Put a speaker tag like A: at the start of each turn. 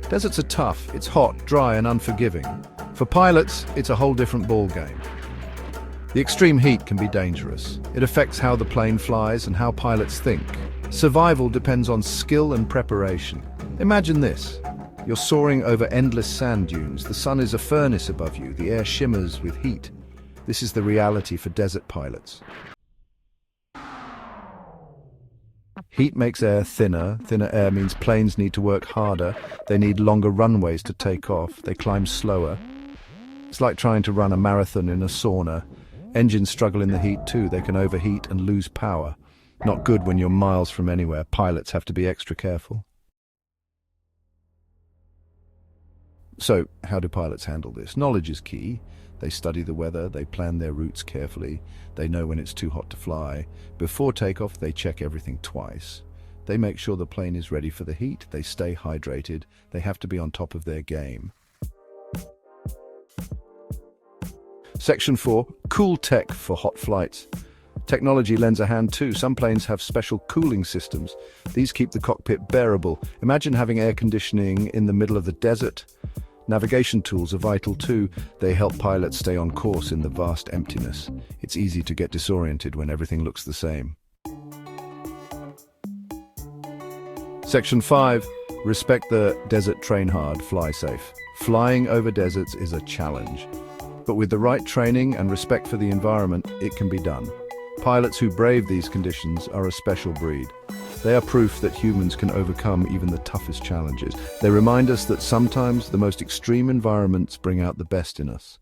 A: Deserts are tough, it's hot, dry and unforgiving. For pilots, it's a whole different ballgame. The extreme heat can be dangerous. It affects how the plane flies and how pilots think. Survival depends on skill and preparation. Imagine this. You're soaring over endless sand dunes. The sun is a furnace above you. The air shimmers with heat. This is the reality for desert pilots. Heat makes air thinner. Thinner air means planes need to work harder. They need longer runways to take off. They climb slower. It's like trying to run a marathon in a sauna. Engines struggle in the heat too. They can overheat and lose power. Not good when you're miles from anywhere. Pilots have to be extra careful. So, how do pilots handle this? Knowledge is key. They study the weather, they plan their routes carefully, they know when it's too hot to fly. Before takeoff, they check everything twice. They make sure the plane is ready for the heat, they stay hydrated, they have to be on top of their game. Section 4. Cool tech for hot flights. Technology lends a hand too. Some planes have special cooling systems. These keep the cockpit bearable. Imagine having air conditioning in the middle of the desert. Navigation tools are vital too. They help pilots stay on course in the vast emptiness. It's easy to get disoriented when everything looks the same. Section 5. Respect the desert, train hard, fly safe. Flying over deserts is a challenge. But with the right training and respect for the environment, it can be done. Pilots who brave these conditions are a special breed. They are proof that humans can overcome even the toughest challenges. They remind us that sometimes the most extreme environments bring out the best in us.